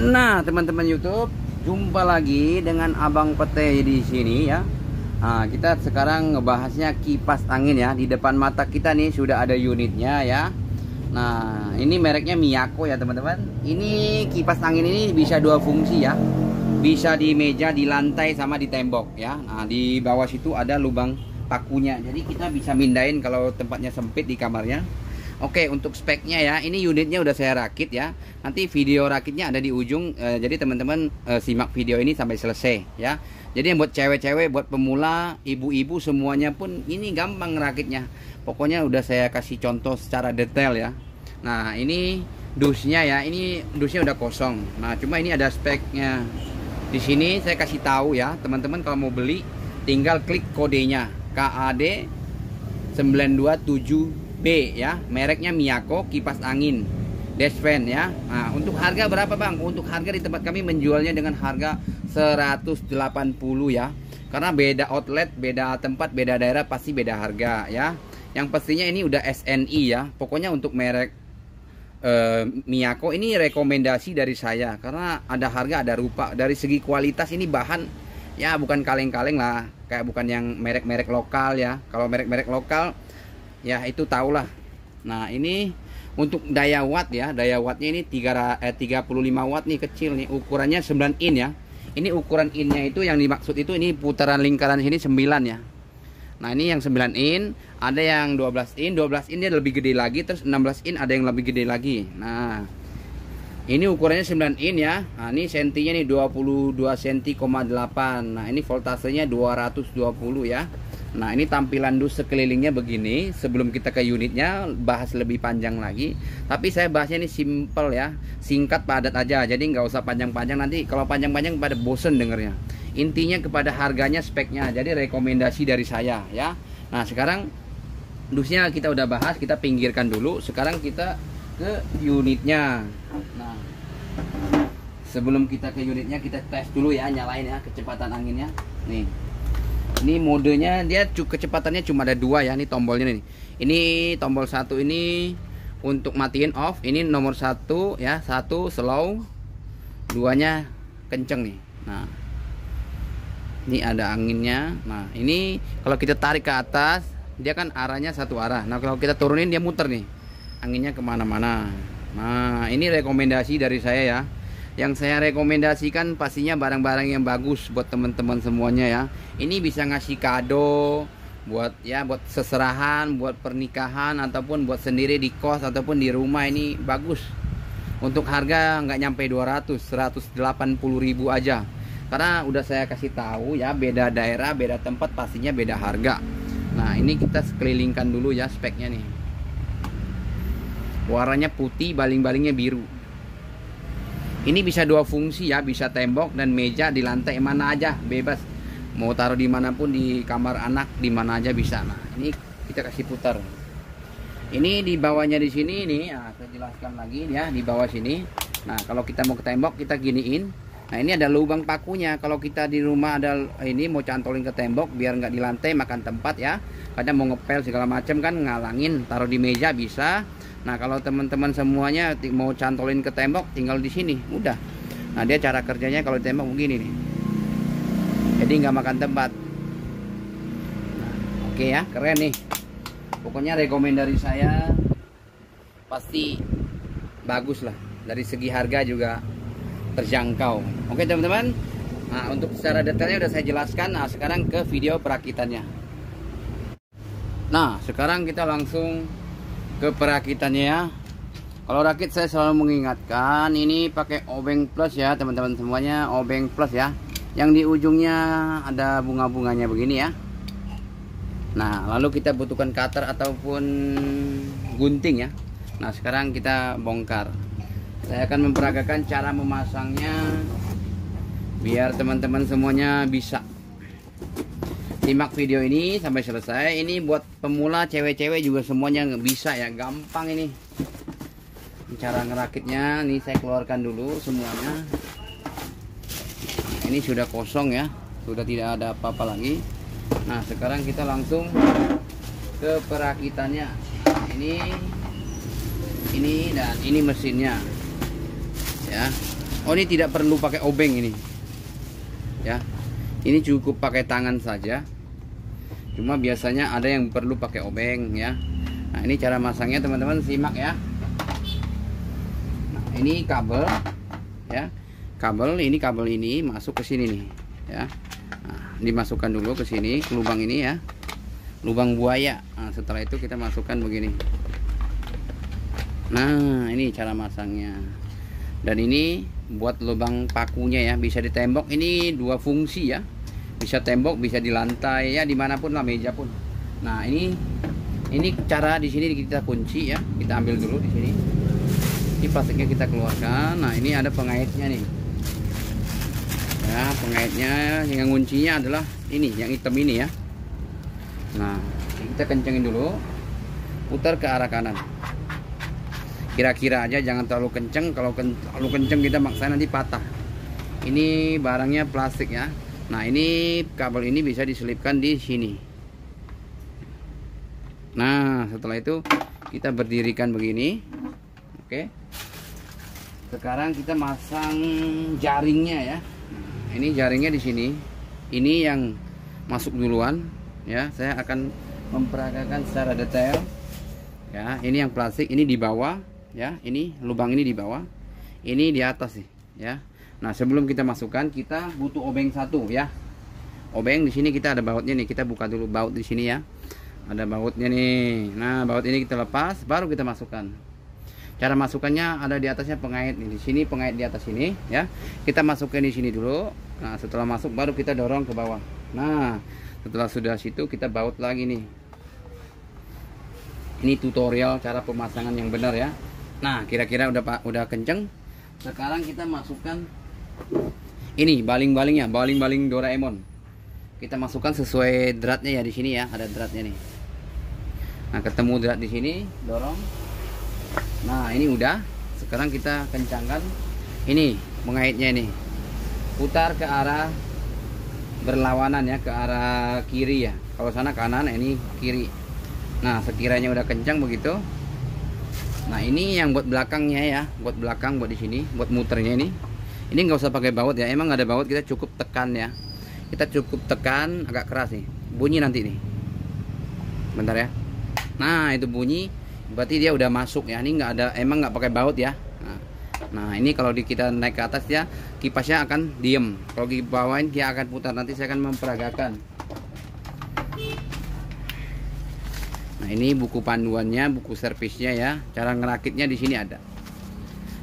Nah, teman-teman YouTube, jumpa lagi dengan Abang Pete di sini ya. Nah, kita sekarang ngebahasnya kipas angin ya. Di depan mata kita nih sudah ada unitnya ya. Nah, ini mereknya Miyako ya teman-teman. Ini kipas angin ini bisa dua fungsi ya. Bisa di meja, di lantai, sama di tembok ya. Nah, di bawah situ ada lubang pakunya. Jadi kita bisa mindahin kalau tempatnya sempit di kamarnya. Oke, untuk speknya ya, ini unitnya udah saya rakit ya. Nanti video rakitnya ada di ujung. Jadi teman-teman simak video ini sampai selesai ya. Jadi yang buat cewek-cewek, buat pemula, ibu-ibu semuanya pun ini gampang rakitnya. Pokoknya udah saya kasih contoh secara detail ya. Nah, ini dusnya ya. Ini dusnya udah kosong. Nah, cuma ini ada speknya. Di sini saya kasih tahu ya, teman-teman kalau mau beli tinggal klik kodenya KAD 927B ya, mereknya Miyako, kipas angin dash fan ya. Nah, untuk harga berapa Bang? Untuk harga di tempat kami menjualnya dengan harga 180 ya. Karena beda outlet, beda tempat, beda daerah pasti beda harga ya. Yang pastinya ini udah SNI ya. Pokoknya untuk merek Miyako ini rekomendasi dari saya karena ada harga, ada rupa. Dari segi kualitas ini bahan ya bukan kaleng-kaleng lah, kayak bukan yang merek-merek lokal ya. Kalau merek-merek lokal ya itu tahulah. Nah, ini untuk daya watt ya, daya wattnya ini 35 watt nih, kecil nih, ukurannya 9 in ya. Ini ukuran innya itu yang dimaksud itu ini putaran lingkaran sini 9 ya. Nah, ini yang 9 in, ada yang 12 in, 12 in dia lebih gede lagi, terus 16 in ada yang lebih gede lagi. Nah, ini ukurannya 9 in ya. Nah, ini sentinya nih 22 cm,8. Nah, ini voltasenya 220 ya. Nah, ini tampilan dus sekelilingnya begini. Sebelum kita ke unitnya bahas lebih panjang lagi, tapi saya bahasnya ini simple ya, singkat padat aja. Jadi nggak usah panjang-panjang, nanti kalau panjang-panjang pada bosen dengernya. Intinya kepada harganya, speknya. Jadi rekomendasi dari saya ya. Nah, sekarang dusnya kita udah bahas, kita pinggirkan dulu. Sekarang kita ke unitnya. Nah, sebelum kita ke unitnya, kita tes dulu ya, nyalain ya kecepatan anginnya. Nih, ini modenya dia kecepatannya cuma ada 2 ya. Ini tombolnya nih. Ini tombol 1 ini untuk matiin off. Ini nomor 1 ya, 1 slow, 2-nya kenceng nih. Nah, ini ada anginnya. Nah, ini kalau kita tarik ke atas dia kan arahnya satu arah. Nah, kalau kita turunin dia muter nih, anginnya kemana-mana. Nah, ini rekomendasi dari saya ya. Yang saya rekomendasikan pastinya barang-barang yang bagus buat teman-teman semuanya ya. Ini bisa ngasih kado buat ya, buat seserahan, buat pernikahan, ataupun buat sendiri di kos ataupun di rumah. Ini bagus. Untuk harga nggak nyampe 200, 180.000 aja. Karena udah saya kasih tahu ya, beda daerah, beda tempat pastinya beda harga. Nah, ini kita sekelilingkan dulu ya speknya nih. Warnanya putih, baling-balingnya biru. Ini bisa dua fungsi ya, bisa tembok dan meja, di lantai mana aja bebas. Mau taruh dimanapun, di kamar anak, di mana aja bisa. Nah, ini kita kasih putar. Ini di bawahnya di sini nih, nah, saya jelaskan lagi ya, di bawah sini. Nah, kalau kita mau ke tembok kita giniin. Nah, ini ada lubang pakunya. Kalau kita di rumah ada ini mau cantolin ke tembok biar nggak di lantai makan tempat ya. Kadang mau ngepel segala macam kan ngalangin, taruh di meja bisa. Nah, kalau teman-teman semuanya mau cantolin ke tembok tinggal di sini, mudah. Nah, dia cara kerjanya kalau di tembok begini nih. Jadi nggak makan tempat. Nah, oke ya, keren nih. Pokoknya rekomendasi saya pasti bagus lah. Dari segi harga juga terjangkau. Oke teman-teman. Nah, untuk secara detailnya udah saya jelaskan. Nah, sekarang ke video perakitannya. Nah, sekarang kita langsung ke perakitannya ya. Kalau rakit saya selalu mengingatkan ini pakai obeng plus ya teman-teman semuanya, obeng plus ya. Yang di ujungnya ada bunga-bunganya begini ya. Nah, lalu kita butuhkan cutter ataupun gunting ya. Nah, sekarang kita bongkar. Saya akan memperagakan cara memasangnya biar teman-teman semuanya bisa. Simak video ini sampai selesai. Ini buat pemula, cewek-cewek juga semuanya bisa ya, gampang ini. Cara ngerakitnya nih saya keluarkan dulu semuanya. Nah, ini sudah kosong ya, sudah tidak ada apa-apa lagi. Nah, sekarang kita langsung ke perakitannya. Ini dan ini mesinnya. Ya. Oh, ini tidak perlu pakai obeng ini ya, ini cukup pakai tangan saja. Cuma biasanya ada yang perlu pakai obeng ya. Nah, ini cara masangnya teman-teman, simak ya. Nah, ini kabel ya, kabel ini masuk ke sini nih ya. Nah, dimasukkan dulu ke sini, ke lubang ini ya, lubang buaya. Nah, setelah itu kita masukkan begini. Nah, ini cara masangnya. Dan ini buat lubang pakunya ya, bisa di tembok. Ini dua fungsi ya, bisa tembok, bisa di lantai ya, dimanapun lah, meja pun. Nah, ini cara di sini kita kunci ya, kita ambil dulu di sini. Ini plastiknya kita keluarkan. Nah, ini ada pengaitnya nih ya, pengaitnya. Yang kuncinya adalah ini, yang hitam ini ya. Nah, kita kencengin dulu, putar ke arah kanan. Kira-kira aja, jangan terlalu kenceng. Kalau terlalu kenceng kita maksain nanti patah. Ini barangnya plastik ya. Nah, ini kabel ini bisa diselipkan di sini. Nah, setelah itu kita berdirikan begini. Oke. Sekarang kita masang jaringnya ya. Nah, ini jaringnya di sini. Ini yang masuk duluan ya. Saya akan memperagakan secara detail. Ya, ini yang plastik, ini di bawah ya. Ini lubang ini di bawah. Ini di atas nih ya. Nah, sebelum kita masukkan, kita butuh obeng satu ya. Obeng di sini kita ada bautnya nih. Kita buka dulu baut di sini ya. Ada bautnya nih. Nah, baut ini kita lepas, baru kita masukkan. Cara masukkannya ada di atasnya pengait nih. Di sini pengait di atas sini ya. Kita masukkan di sini dulu. Nah, setelah masuk baru kita dorong ke bawah. Nah, setelah sudah situ kita baut lagi nih. Ini tutorial cara pemasangan yang benar ya. Nah, kira-kira udah kenceng. Sekarang kita masukkan ini baling-balingnya, baling-baling Doraemon. Kita masukkan sesuai dratnya ya, di sini ya, ada dratnya nih. Nah, ketemu drat di sini, dorong. Nah, ini udah. Sekarang kita kencangkan ini pengaitnya ini. Putar ke arah berlawanan ya, ke arah kiri ya. Kalau sana kanan, ini kiri. Nah, sekiranya udah kencang begitu. Nah, ini yang buat belakangnya ya, buat belakang, buat di sini, buat muternya ini. Ini nggak usah pakai baut ya. Emang ada baut, kita cukup tekan ya. Kita cukup tekan agak keras nih. Bunyi nanti nih. Bentar ya. Nah, itu bunyi, berarti dia udah masuk ya. Ini nggak ada, emang nggak pakai baut ya. Nah, ini kalau kita naik ke atas ya, kipasnya akan diem. Kalau di bawain dia akan putar. Nanti saya akan memperagakan. Nah, ini buku panduannya, buku servisnya ya. Cara ngerakitnya di sini ada.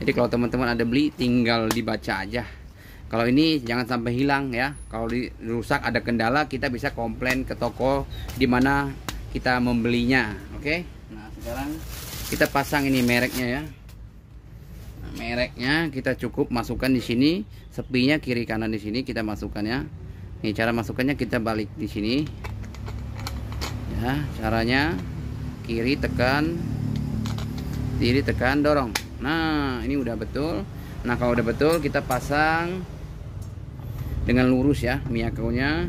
Jadi kalau teman-teman ada beli, tinggal dibaca aja. Kalau ini jangan sampai hilang ya. Kalau rusak, ada kendala, kita bisa komplain ke toko di mana kita membelinya. Oke. Nah, sekarang kita pasang ini mereknya ya. Nah, mereknya kita cukup masukkan di sini, sepinya kiri kanan di sini kita masukkan ya. Ini cara masukkannya, kita balik di sini. Ya, caranya kiri tekan, kiri tekan, dorong. Nah, ini udah betul. Nah, kalau udah betul kita pasang dengan lurus ya, miakonya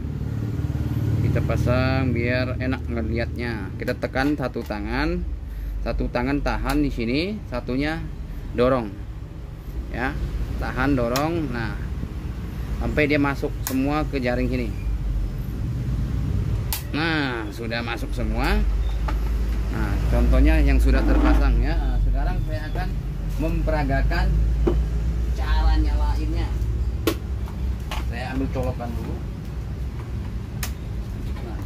kita pasang biar enak ngelihatnya. Kita tekan satu tangan tahan di sini, satunya dorong ya, tahan dorong. Nah, sampai dia masuk semua ke jaring sini. Nah, sudah masuk semua. Nah, contohnya yang sudah terpasang ya. Nah, sekarang saya akan memperagakan cara nyalainnya. Saya ambil colokan dulu. Nah,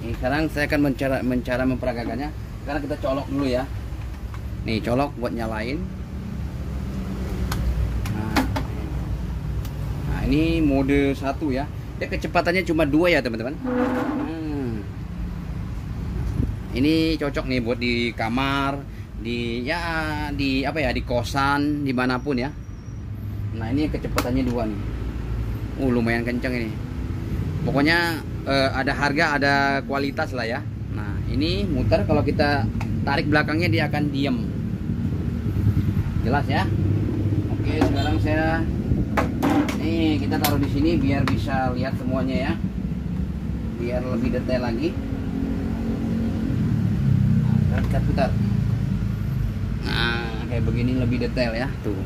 ini sekarang saya akan mencara memperagakannya. Sekarang kita colok dulu ya. Nih, colok buat nyalain. Nah, ini mode 1 ya. Dia kecepatannya cuma 2 ya, teman-teman. Ini cocok nih buat di kamar, di apa ya, di kosan, dimanapun ya. Nah, ini kecepatannya 2 nih. Lumayan kenceng ini. Pokoknya ada harga, ada kualitas lah ya. Nah, ini muter, kalau kita tarik belakangnya dia akan diem. Jelas ya. Oke, sekarang kita taruh di sini biar bisa lihat semuanya ya. Biar lebih detail lagi. Nah, kita putar. Nah, kayak begini lebih detail ya, tuh.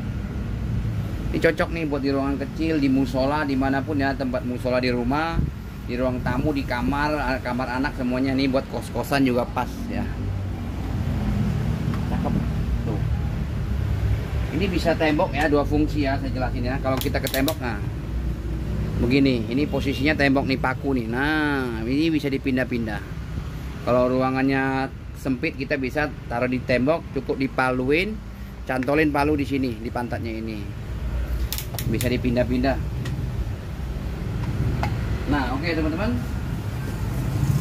Ini cocok nih buat di ruangan kecil, di musola, dimanapun ya, tempat musola di rumah, di ruang tamu, di kamar, kamar anak, semuanya nih buat kos-kosan juga pas ya. Cakep tuh. Ini bisa tembok ya, dua fungsi ya, saya jelasin ya. Kalau kita ke tembok, nah begini, ini posisinya tembok nih, paku nih. Nah, ini bisa dipindah-pindah. Kalau ruangannya sempit, kita bisa taruh di tembok, cukup dipaluin, cantolin palu di sini, di pantatnya ini. Bisa dipindah-pindah. Nah, oke teman-teman.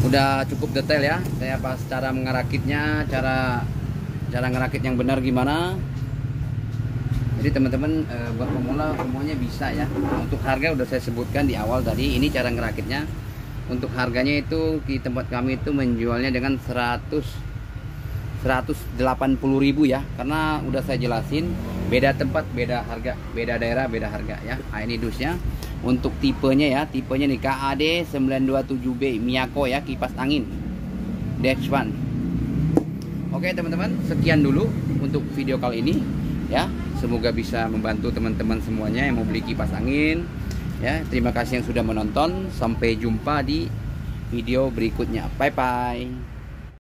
Udah cukup detail ya. Saya pas cara mengerakitnya, cara ngerakit yang benar gimana. Jadi teman-teman buat pemula semuanya bisa ya. Untuk harga udah saya sebutkan di awal tadi. Ini cara ngerakitnya. Untuk harganya itu di tempat kami itu menjualnya dengan 180.000 ya. Karena udah saya jelasin, beda tempat beda harga, beda daerah beda harga ya. Nah, ini dusnya. Untuk tipenya ya, tipenya nih KAD 927B Miyako ya, kipas angin Dash One. Oke teman-teman, sekian dulu untuk video kali ini ya. Semoga bisa membantu teman-teman semuanya yang mau beli kipas angin ya. Terima kasih yang sudah menonton. Sampai jumpa di video berikutnya. Bye bye.